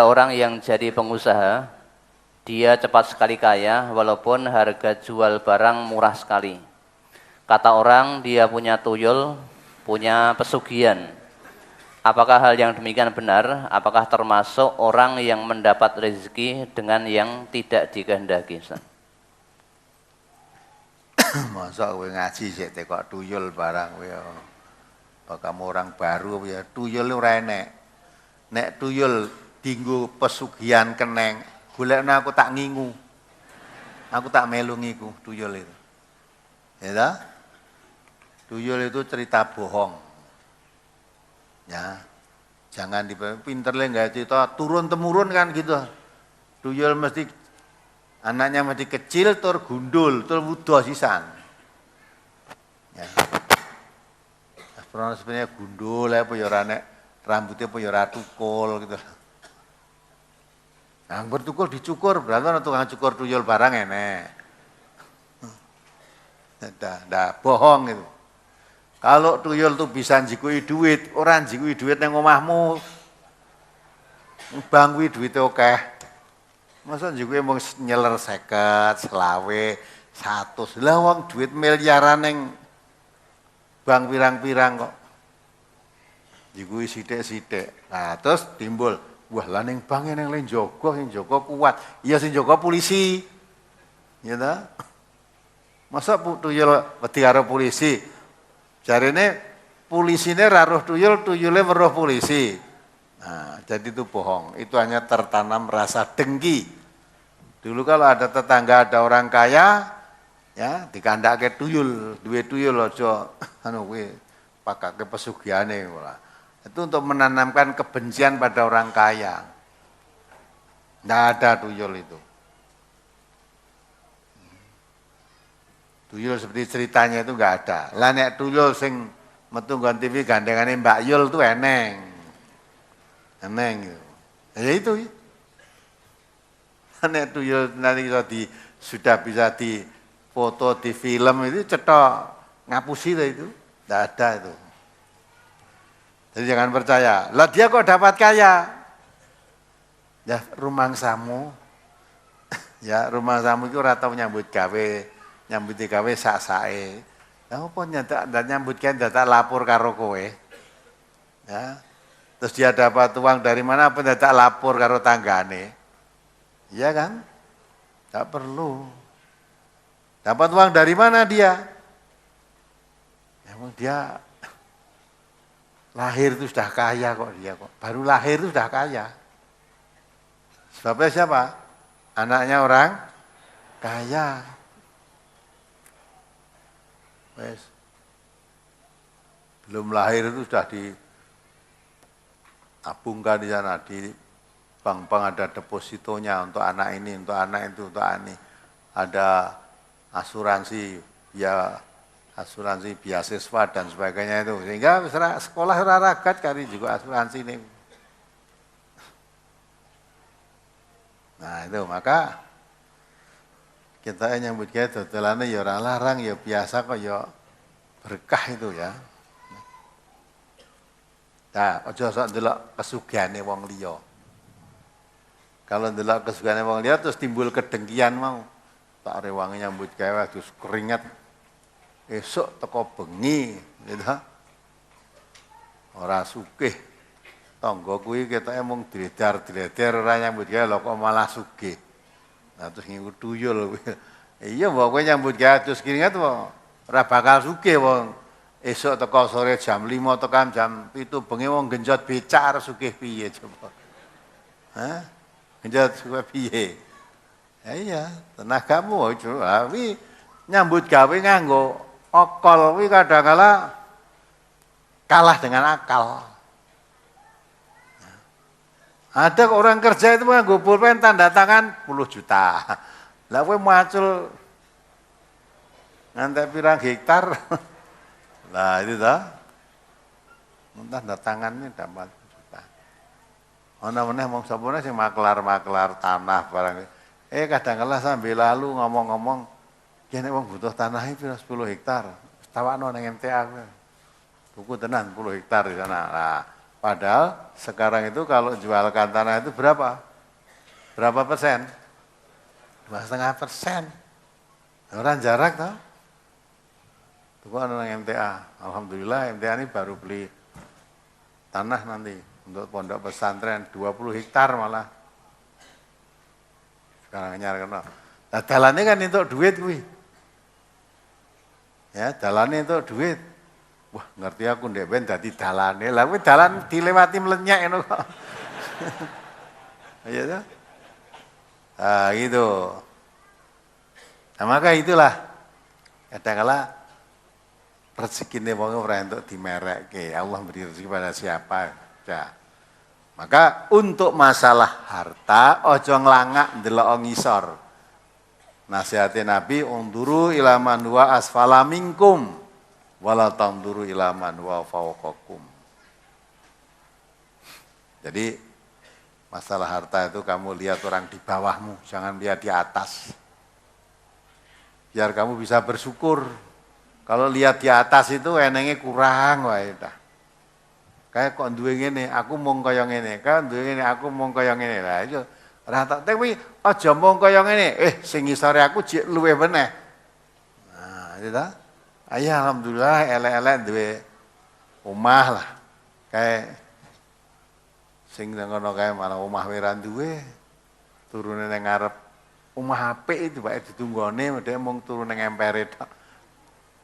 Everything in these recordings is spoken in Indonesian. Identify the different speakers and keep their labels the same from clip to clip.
Speaker 1: Orang yang jadi pengusaha, dia cepat sekali kaya walaupun harga jual barang murah sekali. Kata orang dia punya tuyul, punya pesugihan. Apakah hal yang demikian benar? Apakah termasuk orang yang mendapat rezeki dengan yang tidak dikehendaki?
Speaker 2: Masa kowe ngaji sik tekok tuyul barang kowe ya. Kamu orang baru ya tuyul ora enek. Nek tuyul dinggo pesugihan keneng, golekno aku tak ngingu. Aku tak melu ngiku tuyul itu. Ya toh? Tuyul itu cerita bohong. Ya. Jangan pinterle enggak cerita turun temurun kan gitu. Tuyul mesti anaknya mesti kecil tur gundul, tur wuda sisan. Ya. Pernah sebenarnya gundul apa ya ora nek rambutnya apa ya ora tukul gitu. Nah, bertukul dicukur, berarti ana tukang cukur tuyul barang enek. Dah bohong itu. Kalau tuyul tuh bisa njikui duit, orang njikui duit nang omahmu. Bangui duitnya akeh. Masa njikui mung nyeler 50, selawe, 100. Lah wong duit miliaran ning bang pirang-pirang kok. Njikui sithik-sithik. Nah, terus timbul, wah lah ning bank ning le njogo, sing njogo kuat. Iya sing njogo polisi. Ya ta? Masa tuyul wedi karo polisi? Jarine polisine ra roh tuyul, tuyule weruh polisi. Nah, jadi itu bohong. Itu hanya tertanam rasa dengki. Dulu kalau ada tetangga ada orang kaya, ya dikandake tuyul, duwe tuyul aja anu kuwi pakake pesugihane ora. Itu untuk menanamkan kebencian pada orang kaya. Nggak ada tuyul itu. Tuyul seperti ceritanya itu nggak ada. Lah nek tuyul sing metu nggon TV gandengane Mbak Yul tuh eneng. Eneng gitu. Ya itu. Nek tuyul nanti sudah bisa di foto di film itu cetok ngapusi itu. Nggak ada itu. Jadi jangan percaya. Lah dia kok dapat kaya? Ya rumangsamu. Ya rumangsamu itu ora tau nyambut gawe. Nyambut gawe sak-sake. Lah opo ndak nyambut gawe ndak lapor karo kowe. Ya. Terus dia dapat uang dari mana apa ndak lapor karo tanggane. Iya kan? Enggak perlu. Dapat uang dari mana dia? Emang dia lahir itu sudah kaya kok dia kok. Baru lahir itu sudah kaya. Sebabnya siapa? Anaknya orang kaya. Wes. Belum lahir itu sudah ditabungkan di sana, di bank-bank ada depositonya untuk anak ini, untuk anak itu, untuk ini. Ada asuransi, ya asuransi beasiswa dan sebagainya itu. Sehingga sekolah ragat kali juga asuransi ini. Nah itu maka kita nyambut gawe dodolane ya ora larang ya biasa kok ya berkah itu ya. Nah, aja sok ndelok kesugihane wong liya. Kalau ndelok kesugihane wong liya terus timbul kedengkian mau. Tak rewangi nyambut gawe terus keringat. Esuk teko bengi gitu. Ora sugih. Tangga kuwi ketoke mung dredar-dredar ora nyambut gawe lho kok malah sugih. Nah terus ngiku tuyul. Iya mbok kowe nyambut gawe terus keringat wae ora bakal sugih wong. Esuk teko sore jam 5 tekan jam 7 bengi wong genjot becak arep sugih piye coba. Hah? Genjot sugih piye? Ya iya, tenagamu kuwi nyambut gawe nganggo okol kuwi kadang-kala kalah dengan akal. Ada orang kerja itu nganggo pulpen tanda tangan 10 juta. Lah kowe macul ngantek pirang hektar. Lah itu toh. Tanda tangannya dapat 10 juta. Ana meneh wong sapune sing maklar-maklar tanah barang. Kadang-kala sambil lalu ngomong-ngomong, kene wong butuh tanah itu 10 hektar. Tawakno ning MTA. Buku tenan 10 hektar di sana. Nah, Padahal sekarang itu kalau jualkan tanah itu berapa? Berapa persen? 2,5%. Orang jarak toh. Itu kan orang MTA. Alhamdulillah MTA ini baru beli tanah nanti untuk pondok pesantren 20 hektar malah. Sekarang nyarana. Nah, dalannya kan untuk duit kuwi. Ya, dalannya untuk duit. Wah, ngerti aku ndek ben dadi dalane. Lah kuwi dalan dilewati melenyek ngono kok. Iya toh? Ah, gitu. Nah, maka itulah kadang-kala rezekine wong ora entuk dimerekke. Allah beri rezeki pada siapa. Ya. Maka untuk masalah harta ojo nglangak ndelok ngisor. Nasihatnya Nabi unduru ila man huwa asfala minkum wala tanduru ila man huwa fawqakum. Jadi masalah harta itu kamu lihat orang di bawahmu, jangan lihat di atas. Biar kamu bisa bersyukur. Kalau lihat di atas itu enenge kurang wae dah. Kayak kok duwe ngene, aku mung kaya ngene, kan duwe ngene, aku mung kaya ngene. Lah itu ora tak tapi aja mung kaya ngene. Sing ngisore aku jek luwe meneh. Nah, itu ta. Ayo alhamdulillah elek-elek duwe omah lah. Kayak sing ngono kae malah omah ora duwe. Turune nang ngarep omah apik itu bae ditunggone dhek mung turu nang empere tok.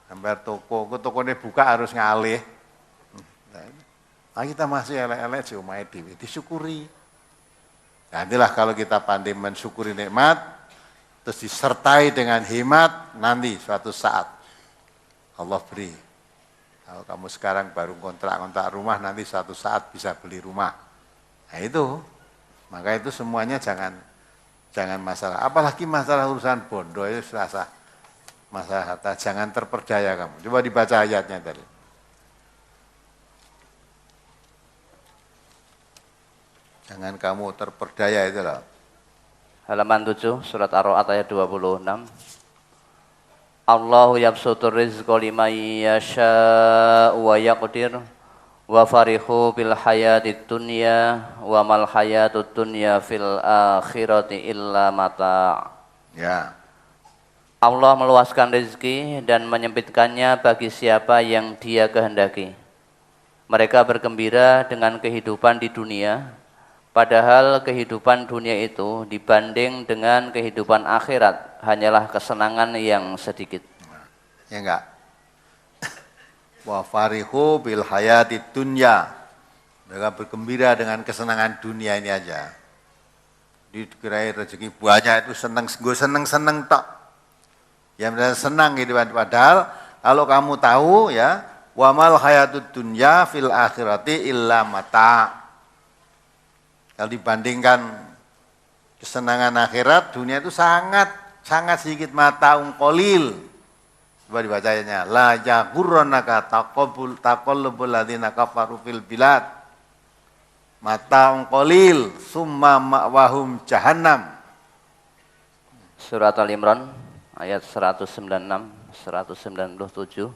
Speaker 2: Emper toko, tokone buka harus ngalih. Nah, kita masih elek-elek di omahe dhewe disyukuri. Nah, inilah kalau kita pandai mensyukuri nikmat terus disertai dengan hemat nanti suatu saat Allah beri. Kalau kamu sekarang baru kontrak rumah nanti suatu saat bisa beli rumah. Nah itu, maka itu semuanya jangan masalah. Apalagi masalah urusan bondo itu serasa masalah harta. Jangan terperdaya kamu. Coba dibaca ayatnya tadi. Jangan kamu terperdaya itu loh.
Speaker 1: Halaman 7 surat Ar-Ra'd ayat 26. Allahu yabsutur rizqa liman yasha'u wa yaqdir wa farihu bil hayatid dunya wa mal hayatud dunya fil akhirati illa mata'.
Speaker 2: Ya.
Speaker 1: Allah meluaskan rezeki dan menyempitkannya bagi siapa yang Dia kehendaki. Mereka bergembira dengan kehidupan di dunia, padahal kehidupan dunia itu dibanding dengan kehidupan akhirat hanyalah kesenangan yang sedikit.
Speaker 2: Ya enggak? Wa farihu bil hayatid dunya. Mereka bergembira dengan kesenangan dunia ini aja. Dikirain rezeki banyak itu seneng tok. Ya benar senang gitu, padahal kalau kamu tahu ya, wa mal hayatud dunya fil akhirati illa mata'. Kalau dibandingkan kesenangan akhirat, dunia itu sangat sedikit mata'un qalil. Coba dibacanya, la yaghurrannaka taqallubul ladzina kafaru fil bilad. Mata'un qalil summa ma'wahum jahannam.
Speaker 1: Surat Al-Imran ayat 196, 197.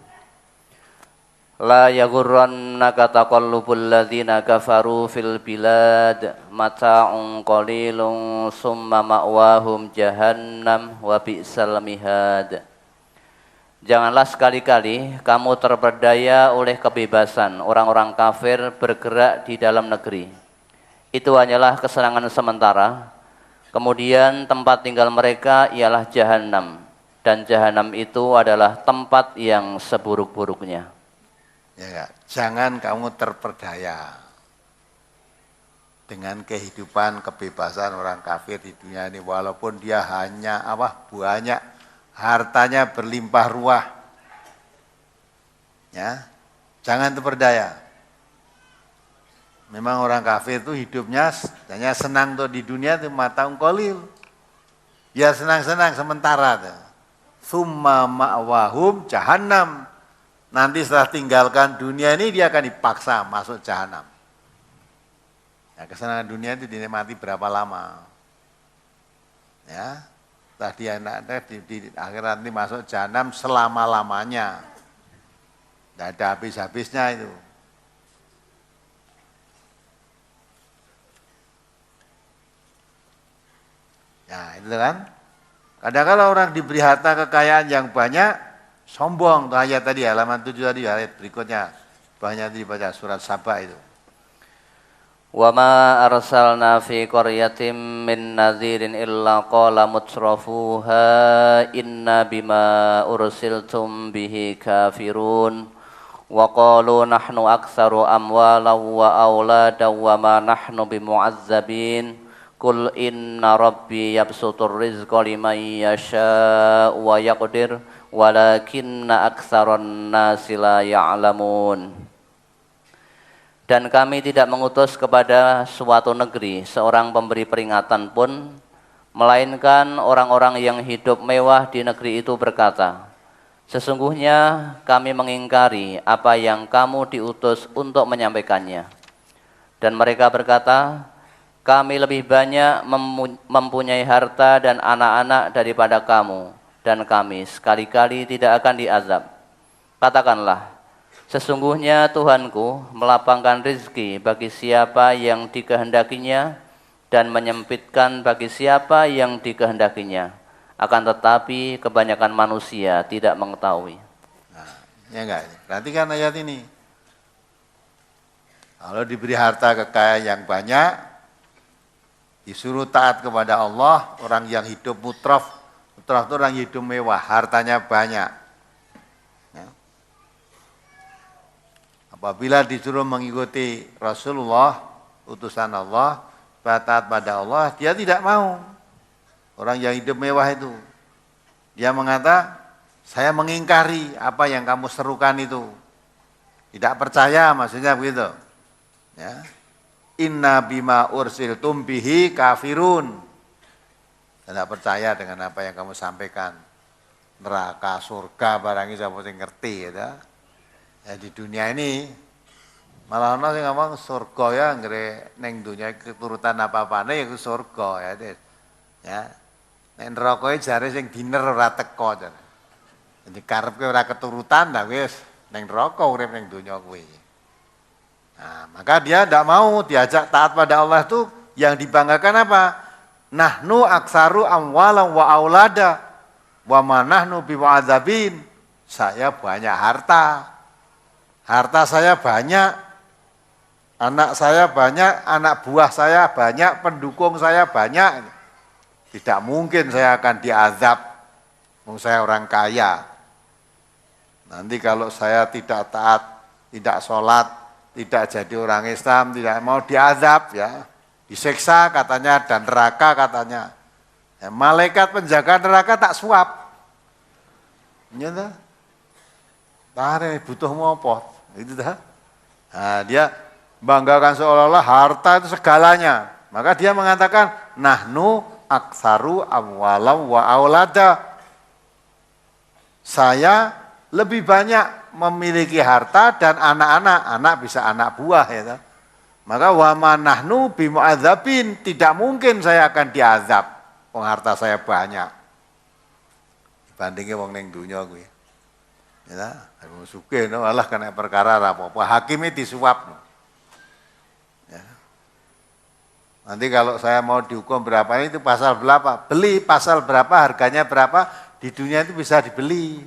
Speaker 1: La yaghurrannaka taqallubul ladzina kafaru fil bilad mata'un qalilun summa ma'wahum jahannam wa bi'sal mihad. Janganlah sekali-kali kamu terperdaya oleh kebebasan orang-orang kafir bergerak di dalam negeri. Itu hanyalah kesenangan sementara. Kemudian tempat tinggal mereka ialah jahanam, dan jahanam itu adalah tempat yang seburuk-buruknya.
Speaker 2: Ya, jangan kamu terperdaya dengan kehidupan kebebasan orang kafir di dunia ini, walaupun dia hanya banyak hartanya berlimpah ruah. Ya, jangan terperdaya. Memang orang kafir itu hidupnya hanya senang tuh di dunia itu mata'un qalil. Ya senang-senang sementara tuh. Summa ma'wahum jahannam. Nanti setelah tinggalkan dunia ini dia akan dipaksa masuk jahanam. Ya, kesenangan dunia itu dinikmati berapa lama? Ya, setelah dia di akhirat nanti masuk jahanam selama-lamanya. Tidak ada habis-habisnya itu. Ya, itu kan. Kadang-kadang orang diberi harta kekayaan yang banyak, sombong. Tuh ayat tadi, halaman 7 tadi, ayat berikutnya. Banyak dibaca surat Saba itu.
Speaker 1: Wa ma arsalna fi qaryatin min nadhirin illa qala mutrafuha inna bima ursiltum bihi kafirun wa qalu nahnu aktsaru amwalan wa auladan wa ma nahnu bimu'azzabin qul inna rabbi yabsutur rizqa liman yasha wa yaqdir walakinna aktsaran nasi la ya'lamun. Dan kami tidak mengutus kepada suatu negeri seorang pemberi peringatan pun, melainkan orang-orang yang hidup mewah di negeri itu berkata, sesungguhnya kami mengingkari apa yang kamu diutus untuk menyampaikannya. Dan mereka berkata, kami lebih banyak mempunyai harta dan anak-anak daripada kamu, dan kami sekali-kali tidak akan diazab. Katakanlah, sesungguhnya Tuhanku melapangkan rizki bagi siapa yang dikehendakinya dan menyempitkan bagi siapa yang dikehendakinya. Akan tetapi kebanyakan manusia tidak mengetahui.
Speaker 2: Nah, ya enggak? Perhatikan ayat ini. Kalau diberi harta kekayaan yang banyak, disuruh taat kepada Allah, orang yang hidup mutraf itu orang hidup mewah, hartanya banyak. Apabila disuruh mengikuti Rasulullah, utusan Allah, taat pada Allah, dia tidak mau. Orang yang hidup mewah itu. Dia mengata, saya mengingkari apa yang kamu serukan itu. Tidak percaya, maksudnya begitu. Ya. Inna bima ursiltum bihi kafirun. Tidak percaya dengan apa yang kamu sampaikan. Neraka, surga, barang itu saya ngerti. Ya. Ya, di dunia ini malah ana sing ngomong surga ya nggre ning dunia keturutan apa-apane ya ku surga ya. Ya. Nek neraka jare sing diner ora teko. Jadi karepke ora keturutan dah wis ning neraka urip ning dunia kuwi. Nah, maka dia tidak mau diajak taat pada Allah itu yang dibanggakan apa? Nahnu aksaru amwalan wa aulada wa ma nahnu bimu'adzabin. Saya banyak harta. Harta saya banyak, anak saya banyak, anak buah saya banyak, pendukung saya banyak. Tidak mungkin saya akan diazab, saya orang kaya. Nanti kalau saya tidak taat, tidak sholat, tidak jadi orang Islam, tidak mau diazab ya, disiksa katanya dan neraka katanya. Ya, malaikat penjaga neraka tak suap. Nyata, tarik butuh ngopo. Itu dah. Nah, dia banggakan seolah-olah harta itu segalanya. Maka dia mengatakan nahnu aksaru amwalam wa aulada. Saya lebih banyak memiliki harta dan anak-anak. Anak bisa anak buah ya. Maka wa ma nahnu bimu'adzabin, tidak mungkin saya akan diazab. Wong harta saya banyak. Dibandingnya wong ning dunya kuwi. Ya, aku sugih no, malah kena perkara apa-apa. Hakimnya disuap. Ya. Nanti kalau saya mau dihukum berapa itu pasal berapa? Beli pasal berapa, harganya berapa? Di dunia itu bisa dibeli.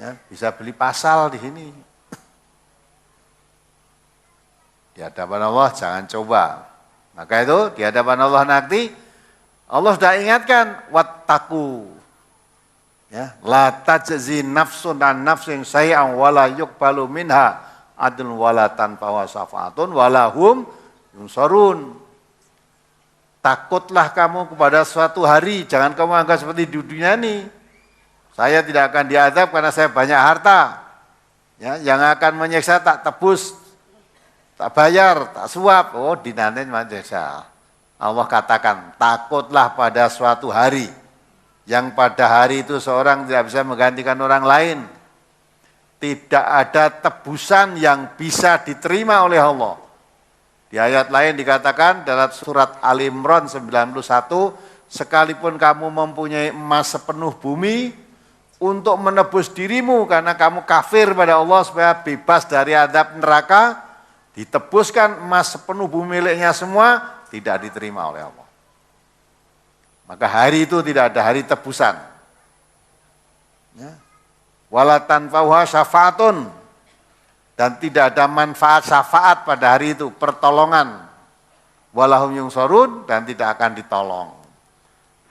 Speaker 2: Ya, bisa beli pasal di sini. Di hadapan Allah jangan coba. Maka itu di hadapan Allah nanti Allah sudah ingatkan wattaqu. Ya, la tajzi nafsun an nafsin say'an wala yuqbalu minha adlun wala tanfa wasafatun wala hum yunsarun. Takutlah kamu kepada suatu hari, jangan kamu anggap seperti di dunia ini. Saya tidak akan diazab karena saya banyak harta. Ya, yang akan menyiksa tak tebus, tak bayar, tak suap. Oh, dinanen manusia. Allah katakan, takutlah pada suatu hari. Yang pada hari itu seorang tidak bisa menggantikan orang lain. Tidak ada tebusan yang bisa diterima oleh Allah. Di ayat lain dikatakan dalam surat Al-Imran 91, sekalipun kamu mempunyai emas sepenuh bumi, untuk menebus dirimu karena kamu kafir pada Allah supaya bebas dari azab neraka, ditebuskan emas sepenuh bumi miliknya semua, tidak diterima oleh Allah. Maka hari itu tidak ada hari tebusan. Ya. Wala tanfa'uha syafaatun, dan tidak ada manfaat syafaat pada hari itu, pertolongan. Walahum yungsorun, dan tidak akan ditolong.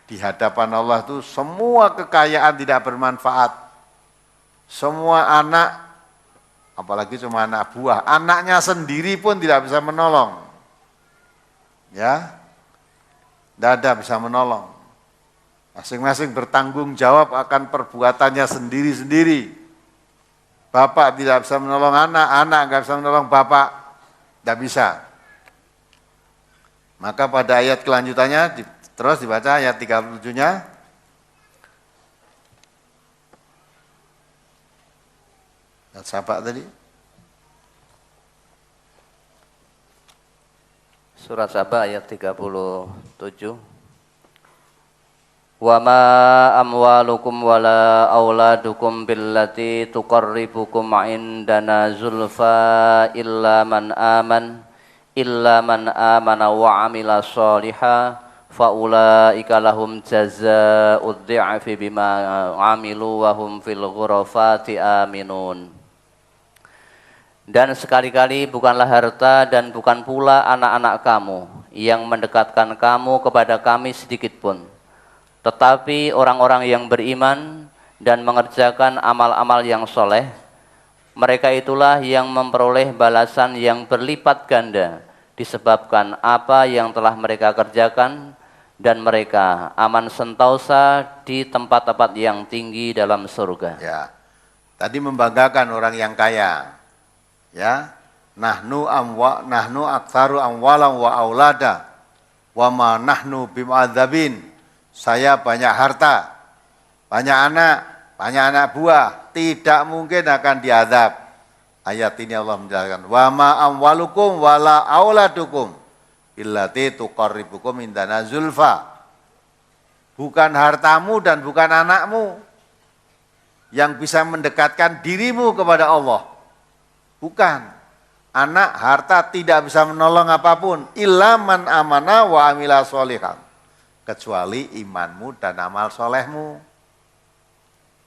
Speaker 2: Di hadapan Allah itu semua kekayaan tidak bermanfaat. Semua anak, apalagi cuma anak buah, anaknya sendiri pun tidak bisa menolong. Ya, tidak ada bisa menolong. Masing-masing bertanggung jawab akan perbuatannya sendiri-sendiri. Bapak tidak bisa menolong anak, anak nggak bisa menolong bapak, tidak bisa. Maka pada ayat kelanjutannya, terus dibaca ayat 37-nya. Ayat siapa tadi?
Speaker 1: Surat Saba ayat 37. Wa ma amwalukum wala auladukum billati tuqarribukum indana zulfa illa man amana wa amila sholiha faulaika lahum jazaa'ud dhi'fi bima amilu wa hum fil ghurafati aminun. Dan sekali-kali bukanlah harta dan bukan pula anak-anak kamu yang mendekatkan kamu kepada kami sedikitpun, tetapi orang-orang yang beriman dan mengerjakan amal-amal yang soleh, mereka itulah yang memperoleh balasan yang berlipat ganda disebabkan apa yang telah mereka kerjakan, dan mereka aman sentosa di tempat-tempat yang tinggi dalam surga.
Speaker 2: Ya, tadi membanggakan orang yang kaya. Ya, nahnu aktsaru amwalan wa aulada wa ma nahnu bim'adzabin. Saya banyak harta, banyak anak buah, tidak mungkin akan diazab. Ayat ini Allah menjelaskan, wa ma amwalukum wala auladukum illati tuqarribukum indana zulfa. Bukan hartamu dan bukan anakmu yang bisa mendekatkan dirimu kepada Allah. Bukan. Anak, harta tidak bisa menolong apapun. Illa man amana wa amila sholihan. Kecuali imanmu dan amal solehmu.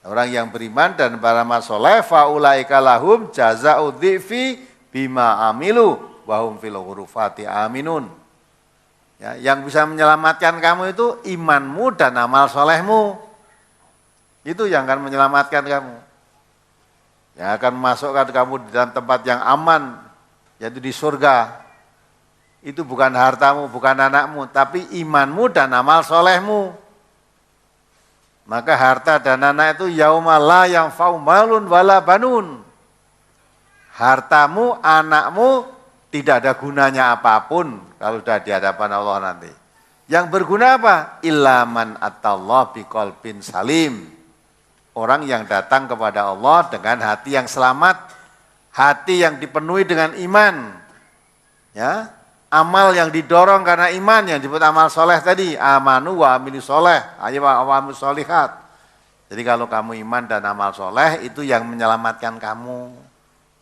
Speaker 2: Orang yang beriman dan beramal soleh, faulaika lahum jazaa'ud dhi'fi bima amilu wa hum fil ghurufati aminun. Ya, yang bisa menyelamatkan kamu itu imanmu dan amal solehmu. Itu yang akan menyelamatkan kamu. Yang akan memasukkan kamu di dalam tempat yang aman, yaitu di surga. Itu bukan hartamu, bukan anakmu, tapi imanmu dan amal solehmu. Maka harta dan anak itu yauma la yanfa'u malun wala banun. Hartamu, anakmu tidak ada gunanya apapun kalau sudah di hadapan Allah nanti. Yang berguna apa? Illa man atallah biqalbin salim. Orang yang datang kepada Allah dengan hati yang selamat, hati yang dipenuhi dengan iman. Ya, amal yang didorong karena iman, yang disebut amal soleh tadi, amanu wa amili soleh, ayo wa amil solihat. Jadi kalau kamu iman dan amal soleh, itu yang menyelamatkan kamu.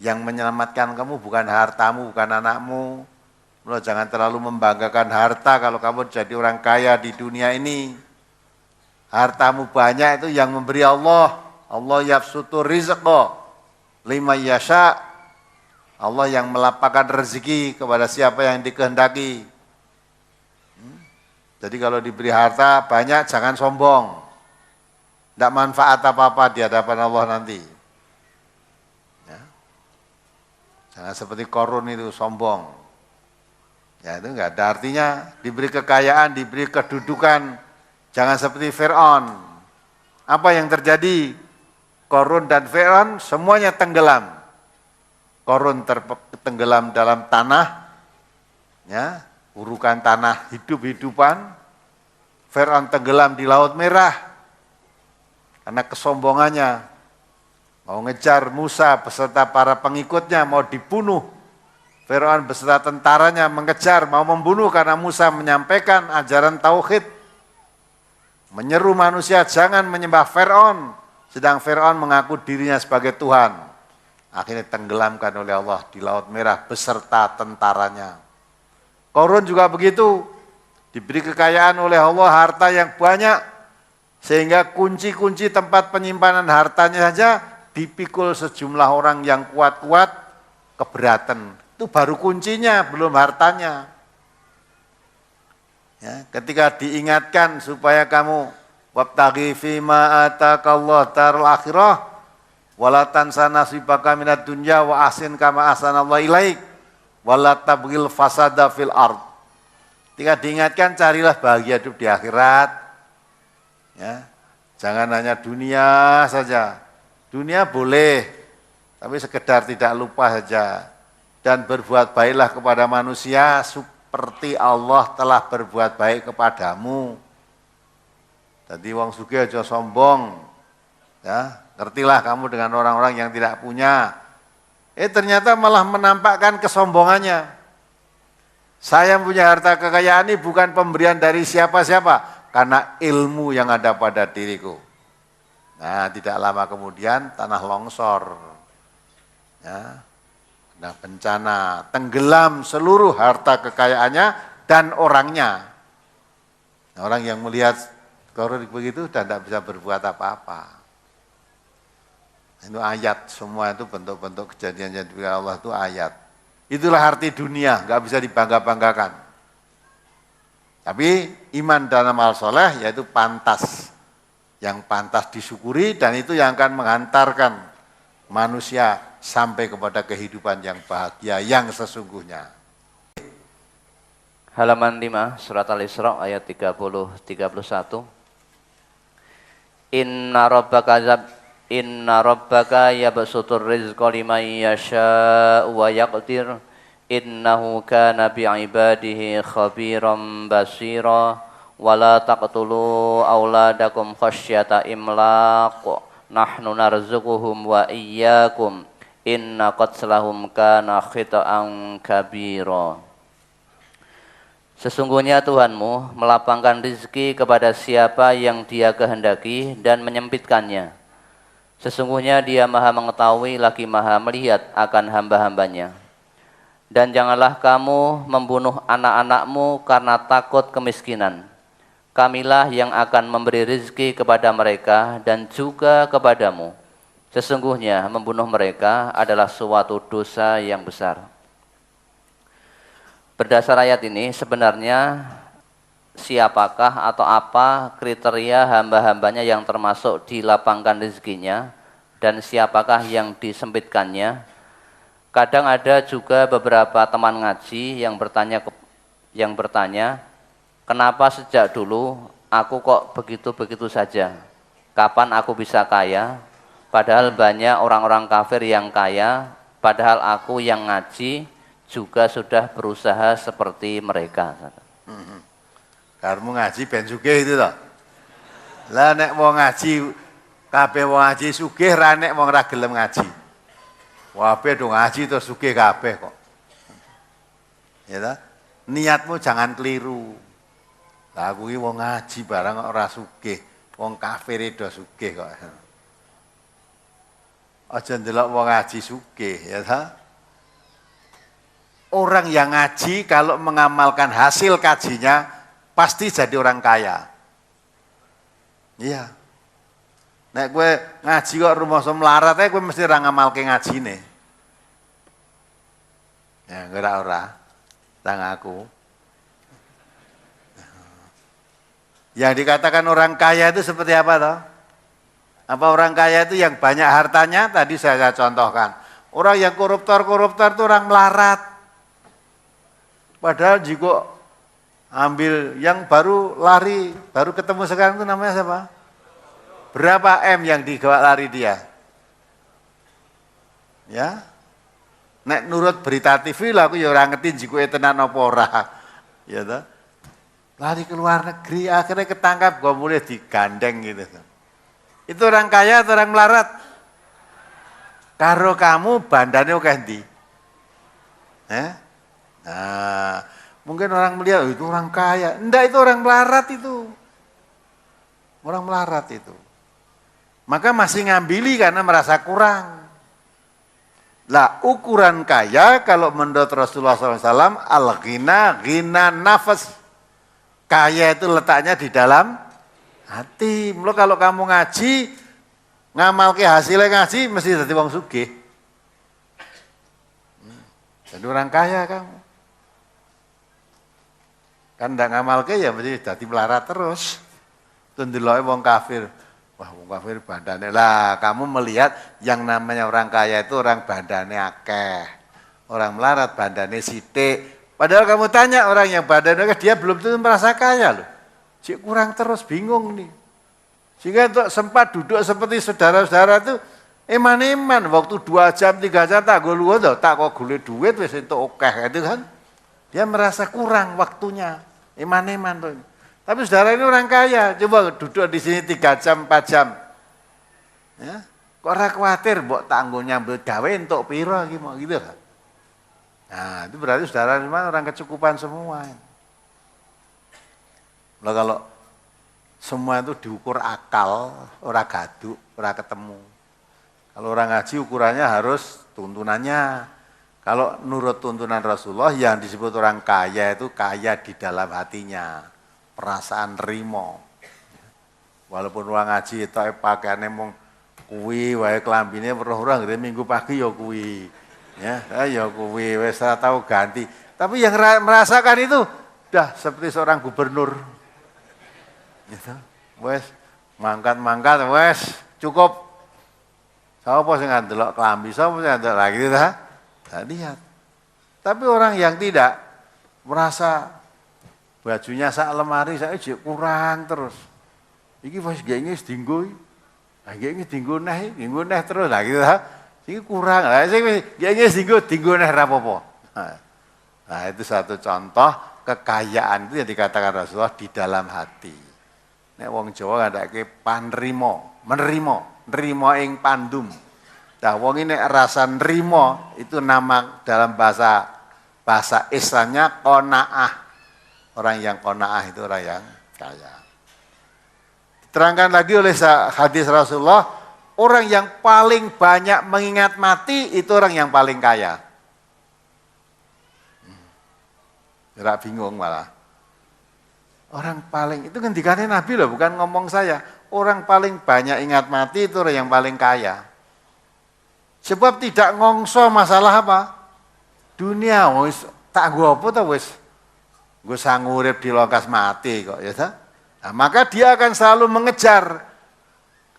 Speaker 2: Yang menyelamatkan kamu bukan hartamu, bukan anakmu. Jangan terlalu membanggakan harta kalau kamu jadi orang kaya di dunia ini. Hartamu banyak itu yang memberi Allah. Allah yabsutur rizqa liman yasha. Allah yang melapangkan rezeki kepada siapa yang dikehendaki. Jadi kalau diberi harta banyak jangan sombong. Tidak manfaat apa-apa di hadapan Allah nanti. Ya. Jangan seperti Qarun itu sombong. Ya itu enggak ada artinya. Diberi kekayaan, diberi kedudukan. Jangan seperti Fir'aun. Apa yang terjadi? Qarun dan Fir'aun semuanya tenggelam. Qarun tenggelam dalam tanah, ya, urukan tanah hidup-hidupan. Fir'aun tenggelam di Laut Merah karena kesombongannya. Mau ngejar Musa beserta para pengikutnya, mau dibunuh. Fir'aun beserta tentaranya mengejar, mau membunuh karena Musa menyampaikan ajaran tauhid. Menyeru manusia jangan menyembah Fir'aun, sedang Fir'aun mengaku dirinya sebagai Tuhan. Akhirnya tenggelamkan oleh Allah di Laut Merah beserta tentaranya. Qarun juga begitu, Diberi kekayaan oleh Allah harta yang banyak, sehingga kunci-kunci tempat penyimpanan hartanya saja dipikul sejumlah orang yang kuat-kuat, keberatan. Itu baru kuncinya, belum hartanya. Ya, ketika diingatkan supaya kamu wabtaghi fima atakallah darul akhirah wala tansa nasibaka minad dunya wa ahsin kama ahsanallahu ilaik wala tabghil fasada fil ard. Ketika diingatkan carilah bahagia hidup di akhirat. Ya. Jangan hanya dunia saja. Dunia boleh, tapi sekedar tidak lupa saja. Dan berbuat baiklah kepada manusia seperti Allah telah berbuat baik kepadamu. Jadi wong sugih aja sombong. Ya, ngertilah kamu dengan orang-orang yang tidak punya. Ternyata malah menampakkan kesombongannya. Saya punya harta kekayaan ini bukan pemberian dari siapa-siapa, karena ilmu yang ada pada diriku. Nah, tidak lama kemudian tanah longsor, ya, nah bencana, tenggelam seluruh harta kekayaannya dan orangnya. Nah, orang yang melihat korban begitu dan tidak bisa berbuat apa-apa. Itu ayat, semua itu bentuk-bentuk kejadian yang diberikan Allah itu ayat. Itulah arti dunia, nggak bisa dibangga-banggakan. Tapi iman dan amal soleh yaitu pantas, yang pantas disyukuri dan itu yang akan menghantarkan manusia sampai kepada kehidupan yang bahagia, yang sesungguhnya.
Speaker 1: Halaman 5 surat Al-Isra ayat 30-31. Inna rabbaka yabsutur rizqa liman yasha'u wa yaqdir innahu kana bi'ibadihi khabiran basira wa la taqtulu auladakum khasyata imlaq nahnu narzuquhum wa iyyakum inna qatlahum kana khita'an kabira. Sesungguhnya Tuhanmu melapangkan rizki kepada siapa yang Dia kehendaki dan menyempitkannya. Sesungguhnya Dia Maha mengetahui lagi Maha melihat akan hamba-hambanya. Dan janganlah kamu membunuh anak-anakmu karena takut kemiskinan. Kamilah yang akan memberi rizki kepada mereka dan juga kepadamu. Sesungguhnya membunuh mereka adalah suatu dosa yang besar. Berdasar ayat ini sebenarnya siapakah atau apa kriteria hamba-hambanya yang termasuk dilapangkan rezekinya dan siapakah yang disempitkannya. Kadang ada juga beberapa teman ngaji yang bertanya, kenapa sejak dulu aku kok begitu-begitu saja? Kapan aku bisa kaya? Padahal banyak orang-orang kafir yang kaya, padahal aku yang ngaji juga sudah berusaha seperti mereka.
Speaker 2: Karmu ngaji ben sugih itu toh. Lah nek wong ngaji kabeh wong ngaji sugih ra nek wong ra gelem ngaji. Kabeh do ngaji terus sugih kabeh kok. Ya ta? Niatmu jangan keliru. Lah kuwi wong ngaji barang kok ora sugih, wong kafir do sugih kok. Aja ndelok wong ngaji sugih, ya ta? Orang yang ngaji kalau mengamalkan hasil kajinya pasti jadi orang kaya. Iya. Nek kowe ngaji kok rumangsa melarat ae kowe mesti ra ngamalke ngajine. Ya, ora. Tang aku. Yang dikatakan orang kaya itu seperti apa toh? Apa orang kaya itu yang banyak hartanya? Tadi saya contohkan. Orang yang koruptor itu orang melarat. Padahal juga ambil yang baru lari, baru ketemu sekarang itu namanya siapa? Berapa M yang digawa lari dia? Ya. Nek nurut berita TV lah aku ya ora ngerti jikuke tenan apa ora. Ya toh. Lari ke luar negeri akhirnya ketangkap gua mulai digandeng gitu. Itu orang kaya atau orang melarat? Karo kamu bandane akeh ndi? Nah, mungkin orang melihat itu orang kaya. Enggak, itu orang melarat itu. Orang melarat itu. Maka masih ngambili karena merasa kurang. Lah ukuran kaya kalau menurut Rasulullah SAW al-ghina, ghina nafas. Kaya itu letaknya di dalam hati. Mula kalau kamu ngaji, ngamal ke hasilnya ngaji, mesti jadi wong sugih. Jadi orang kaya kamu. Kan ndak ngamal ke ya mesti jadi melarat terus. Tundeloke wong kafir. Wah, wong kafir badannya lah. Kamu melihat yang namanya orang kaya itu orang badannya akeh. Orang melarat badannya sithik. Padahal kamu tanya orang yang badannya dia belum tentu merasa kaya loh. Cik kurang terus bingung nih. Sehingga untuk sempat duduk seperti saudara-saudara itu eman-eman. Waktu 2 jam, 3 jam tak gue luar tak kok gule duit wis itu oke itu kan. Dia merasa kurang waktunya. Eman-eman tuh. Tapi saudara ini orang kaya. Coba duduk di sini 3 jam, 4 jam. Ya. Kok ora khawatir mbok tanggung nyambut gawe entuk pira gitu kan. Nah, itu berarti saudara memang orang kecukupan semua. Nah, kalau semua itu diukur akal, orang gaduk, orang ketemu. Kalau orang ngaji ukurannya harus tuntunannya. Kalau nurut tuntunan Rasulullah yang disebut orang kaya itu kaya di dalam hatinya. Perasaan rimo. Walaupun orang ngaji itu pakaiannya mung kuwi wae klambine weruh-weruh minggu pagi ya kuwi. Ya, ya kuwi wis ora tau ganti. Tapi yang merasakan itu udah seperti seorang gubernur. Gitu. Wes mangkat-mangkat wes cukup. Sapa sing ndelok klambi, sapa sing ndelok lagi gitu ta? Tak lihat. Tapi orang yang tidak merasa bajunya sak lemari saya kurang terus. Iki wis gene wis dienggo. Ah iki dienggo neh terus lah gitu ta. Ini kurang, lah sing gengnya dinggo neh ra apa-apa. Nah, itu satu contoh kekayaan itu yang dikatakan Rasulullah di dalam hati. Nek wong Jawa ngandake panrimo, nrimo ing pandum. Nah, wong ini rasa nrimo itu nama dalam bahasa Islamnya qanaah. Orang yang qanaah itu orang yang kaya. Diterangkan lagi oleh hadis Rasulullah, orang yang paling banyak mengingat mati itu orang yang paling kaya. Tidak bingung malah. Orang paling, itu ngendikane Nabi loh, bukan ngomong saya. Orang paling banyak ingat mati itu orang yang paling kaya. Sebab tidak ngongso masalah apa? Dunia, wis tak gua apa tuh wis. Gue sangurip di lokas mati kok, ya tak? Nah, maka dia akan selalu mengejar.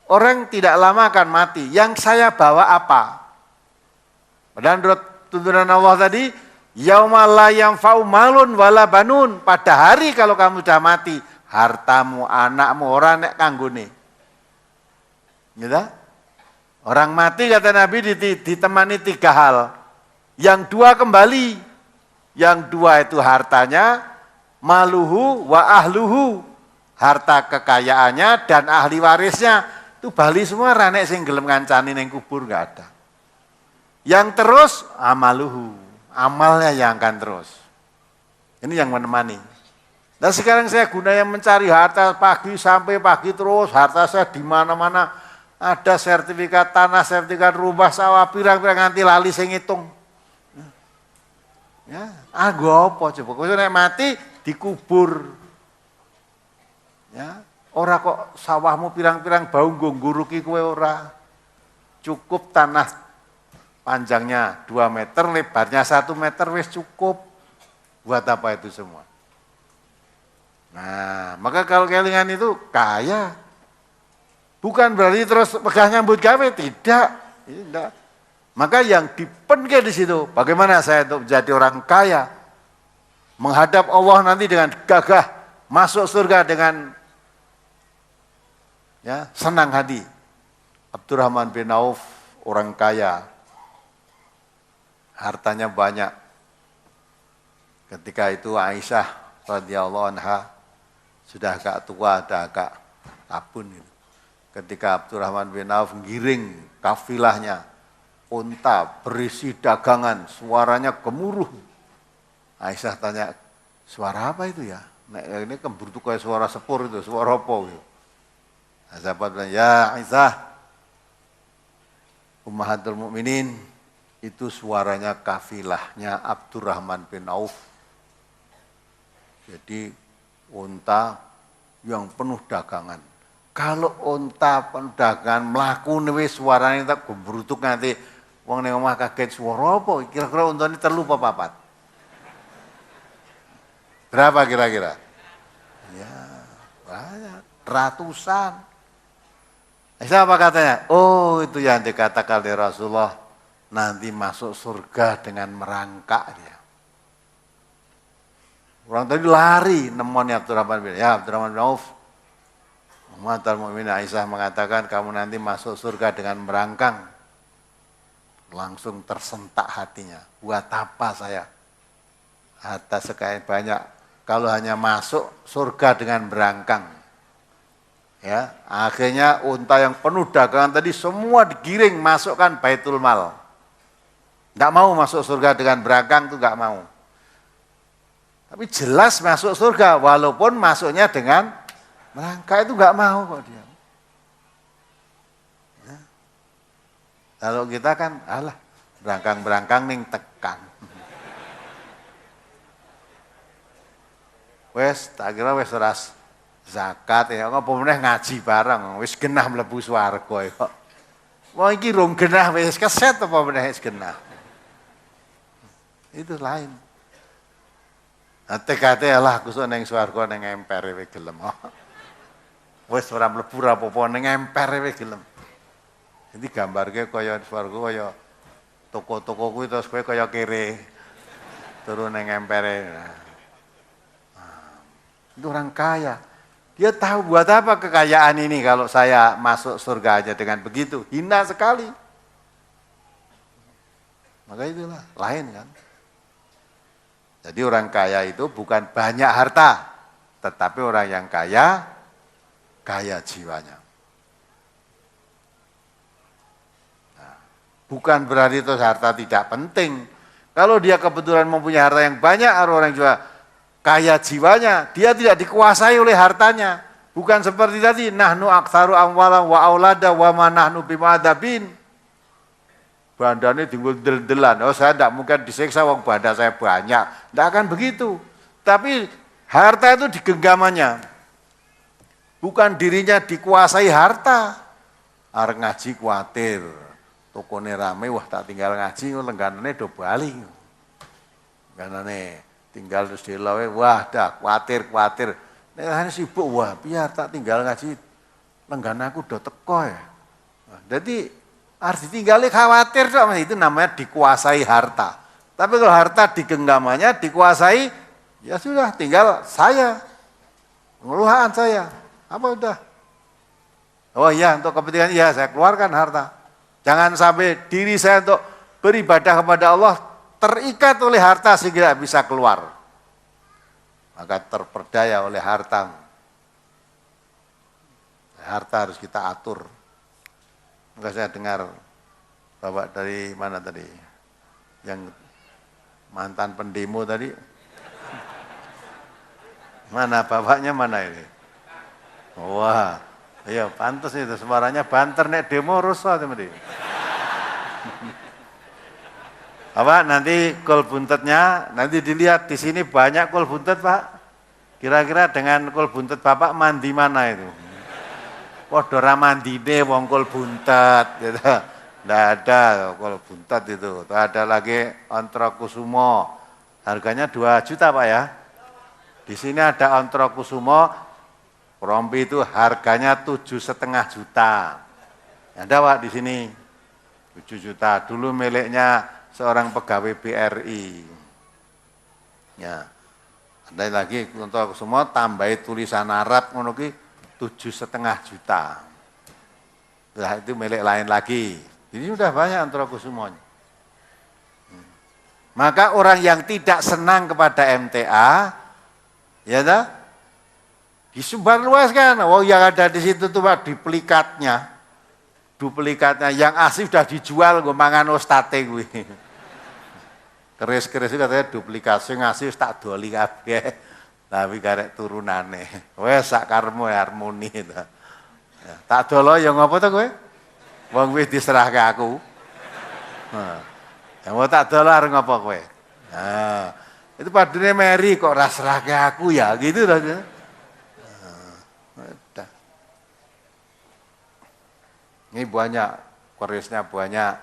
Speaker 2: Orang tidak lama akan mati. Yang saya bawa apa? Dan tuntunan Allah tadi, yauma la yanfa'u malun wala banun. Pada hari kalau kamu sudah mati, hartamu, anakmu, orang nek kanggone. Gitu? Orang mati kata Nabi ditemani 3 hal. Yang 2 kembali. Yang 2 itu hartanya, maluhu wa ahluhu. Harta kekayaannya dan ahli warisnya. Itu bali semua ranek sing gelem ngancani ning kubur enggak ada. Yang terus amaluhu, amalnya yang akan terus. Ini yang menemani. Nah sekarang saya gunanya mencari harta pagi sampai pagi terus, harta saya di mana-mana ada sertifikat tanah, sertifikat rumah, sawah pirang-pirang nganti lali sing ngitung. Ya, apa coba? Kowe nek mati dikubur. Ya, ora kok sawahmu pirang-pirang bau ngguruki kowe ora. Cukup tanah panjangnya 2 meter, lebarnya 1 meter wis cukup. Buat apa itu semua? Nah, maka kalau kelingan itu kaya. Bukan berarti terus pegang nyambut gawe, tidak. Tidak. Maka yang dipenke di situ, bagaimana saya untuk menjadi orang kaya? Menghadap Allah nanti dengan gagah, masuk surga dengan ya, senang hati. Abdurrahman bin Auf orang kaya, hartanya banyak. Ketika itu Aisyah radhiyallahu anha sudah agak tua, ada agak tabun. Ketika Abdurrahman bin Auf ngiring kafilahnya, unta berisi dagangan, suaranya gemuruh. Aisyah tanya, suara apa itu ya? Nah, ini kembur tuh kayak suara sepur itu, suara apa gitu. Nah, sahabat bilang, ya Aisyah, Ummahatul Mukminin, itu suaranya kafilahnya Abdurrahman bin Auf. Jadi unta yang penuh dagangan. Kalau unta penuh dagangan mlaku wis suarane tak gembrutuk nganti wong ning omah kaget swara apa? Kira-kira untane telu apa papat? Berapa kira-kira? Ya, banyak, ratusan. Siapa katanya? Oh, itu yang dikatakan oleh Rasulullah, nanti masuk surga dengan merangkak dia. Orang tadi lari nemoni Abdurrahman bin ya Abdurrahman bin Auf. Ummatul Mukminin Aisyah mengatakan kamu nanti masuk surga dengan merangkang. Langsung tersentak hatinya. Buat apa saya? Harta sekian banyak. Kalau hanya masuk surga dengan berangkang. Ya, akhirnya unta yang penuh dagangan tadi semua digiring masukkan Baitul Mal. Enggak mau masuk surga dengan berangkang itu enggak mau. Tapi jelas masuk surga walaupun masuknya dengan merangkak itu enggak mau kok dia. Ya. Kalau kita kan alah berangkang-berangkang ning tekan. Wes tak kira wes ras zakat ya apa meneh ngaji bareng wis genah mlebu swarga kok. Wong iki rong genah wis keset apa meneh wis genah. Itu lain. Tekate lah kusuk ning swarga ning empere we gelem. Wis ora mlebu ra apa-apa ning empere we gelem. Jadi gambarke kaya swarga kaya toko-toko kuwi terus kowe kaya kere turun ning empere. Itu orang kaya. Dia tahu buat apa kekayaan ini kalau saya masuk surga aja dengan begitu. Hina sekali. Maka itulah, lain kan. Jadi orang kaya itu bukan banyak harta. Tetapi orang yang kaya, kaya jiwanya. Nah, bukan berarti itu harta tidak penting. Kalau dia kebetulan mempunyai harta yang banyak, orang juga kaya jiwanya, dia tidak dikuasai oleh hartanya. Bukan seperti tadi, nahnu aktsaru amwalan wa aulada wa ma nahnu bimu'adzabin. Bandane tinggal del-delan. Oh, saya tidak mungkin disiksa wong banda saya banyak. Tidak akan begitu. Tapi harta itu digenggamannya. Bukan dirinya dikuasai harta. Arep ngaji kuatir. Tokone rame, wah tak tinggal ngaji lengganane do bali. Lengganane tinggal terus dilawe, wah dah kuatir. Nek sibuk, wah biar tak tinggal ngaji, lengganaku udah teko ya. Nah, jadi harus ditinggali khawatir, itu namanya dikuasai harta. Tapi kalau harta digenggamannya, dikuasai, ya sudah tinggal saya, pengeluaran saya, apa udah. Oh iya untuk kepentingan, iya saya keluarkan harta. Jangan sampai diri saya untuk beribadah kepada Allah, terikat oleh harta sehingga bisa keluar. Maka terperdaya oleh harta. Harta harus kita atur. Maka saya dengar Bapak dari mana tadi? Yang mantan pendemo tadi. Mana bapaknya mana ini? Wah, iya pantas itu suaranya banter nek demo rusuh teman-teman. Apa nanti kol buntetnya nanti dilihat di sini banyak kol buntet Pak. Kira-kira dengan kol buntet Bapak mandi mana itu? Padha ra mandine wong kol buntet gitu. Nggak ada kol buntet itu. Tuh ada lagi Ontrokusumo. Harganya 2 juta Pak ya. Di sini ada Ontrokusumo. Rompi itu harganya 7,5 juta. Ada Pak di sini. 7 juta. Dulu miliknya seorang pegawai BRI. Ya. Ada lagi untuk semua tambahi tulisan Arab ngono ki 7,5 juta. Nah, itu milik lain lagi. Ini sudah banyak antara semuanya. Maka orang yang tidak senang kepada MTA, ya dah, disebarluaskan. Oh yang ada di situ tuh Pak duplikatnya yang asli sudah dijual gue mangan ostate gue. Keris-keris katanya duplikasi ngasih tak doli kabeh. Tapi karek turunane. Wes sak karmu harmoni itu. Ya, tak dolo ya ngopo to kowe? Wong wis diserahke aku. Nah, ya mau tak dolo arep ngopo kowe? Nah, itu padune Mary kok ora serahke aku ya gitu loh. Udah. Ini banyak, kerisnya banyak,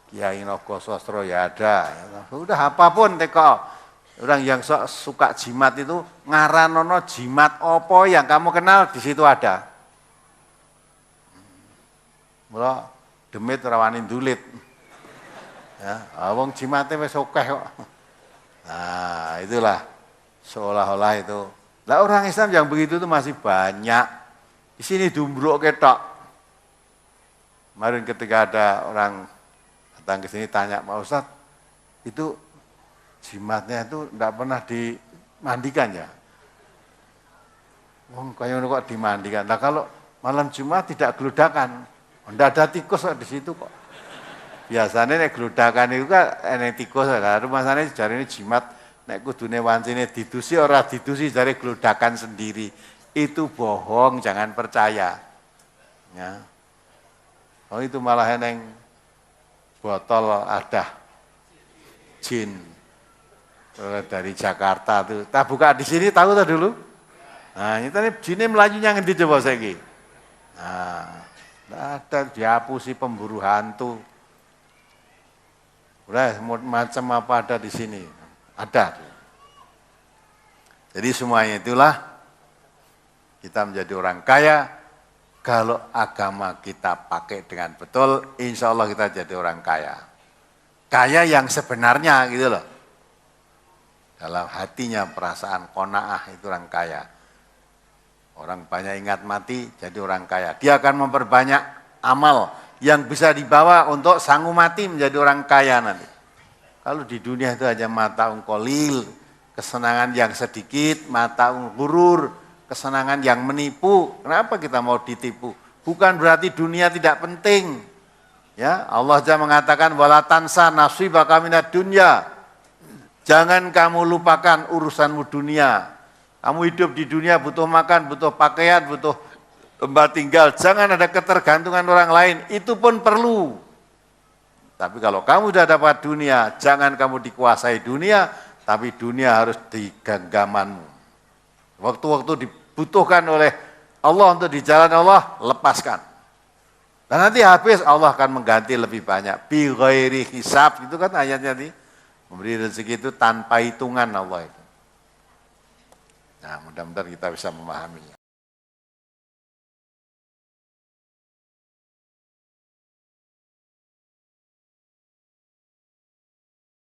Speaker 2: Kiai Nogosostro ya ada. Udah apapun teko. Orang yang suka jimat itu ngaranono jimat opo yang kamu kenal di situ ada. Mula demit rawani dulit. Ya, wong jimate wis akeh kok. Nah, itulah seolah-olah itu. Lah orang Islam yang begitu itu masih banyak. Di sini dumbruk ketok. Kemarin ketika ada orang datang ke sini tanya, Pak Ustadz, itu jimatnya itu enggak pernah dimandikan ya? Wong kaya ngono kok dimandikan. Nah kalau malam Jumat tidak geludakan, enggak ada tikus kok di situ kok. Biasanya nek geludakan itu kan enek tikus, lah rumasane jarine jimat nek kudune wancine didusi ora didusi jare geludakan sendiri. Itu bohong, jangan percaya. Ya. Oh itu malah eneng botol ada jin dari Jakarta tuh. Tak buka di sini tahu tak dulu? Nah, ini tadi jinnya melajunya ngendi coba saiki. Nah, ada dihapusi pemburu hantu. Udah macam apa ada di sini? Ada. Jadi semuanya itulah kita menjadi orang kaya. Kalau agama kita pakai dengan betul, insya Allah kita jadi orang kaya. Kaya yang sebenarnya gitu loh. Dalam hatinya perasaan qanaah itu orang kaya. Orang banyak ingat mati jadi orang kaya. Dia akan memperbanyak amal yang bisa dibawa untuk sanggup mati menjadi orang kaya nanti. Kalau di dunia itu hanya mata ungkolil, kesenangan yang sedikit, mata ungkurur, kesenangan yang menipu. Kenapa kita mau ditipu? Bukan berarti dunia tidak penting. Ya, Allah saja mengatakan wala tansa nasibaka minad dunya. Jangan kamu lupakan urusanmu dunia. Kamu hidup di dunia butuh makan, butuh pakaian, butuh tempat tinggal. Jangan ada ketergantungan orang lain, itu pun perlu. Tapi kalau kamu sudah dapat dunia, jangan kamu dikuasai dunia, tapi dunia harus di genggamanmu. Waktu-waktu dibutuhkan oleh Allah untuk di jalan Allah, lepaskan. Dan nanti habis Allah akan mengganti lebih banyak. Bi ghairi hisab, itu kan ayatnya nih. Memberi rezeki itu tanpa hitungan Allah itu. Nah mudah-mudahan kita bisa memahaminya.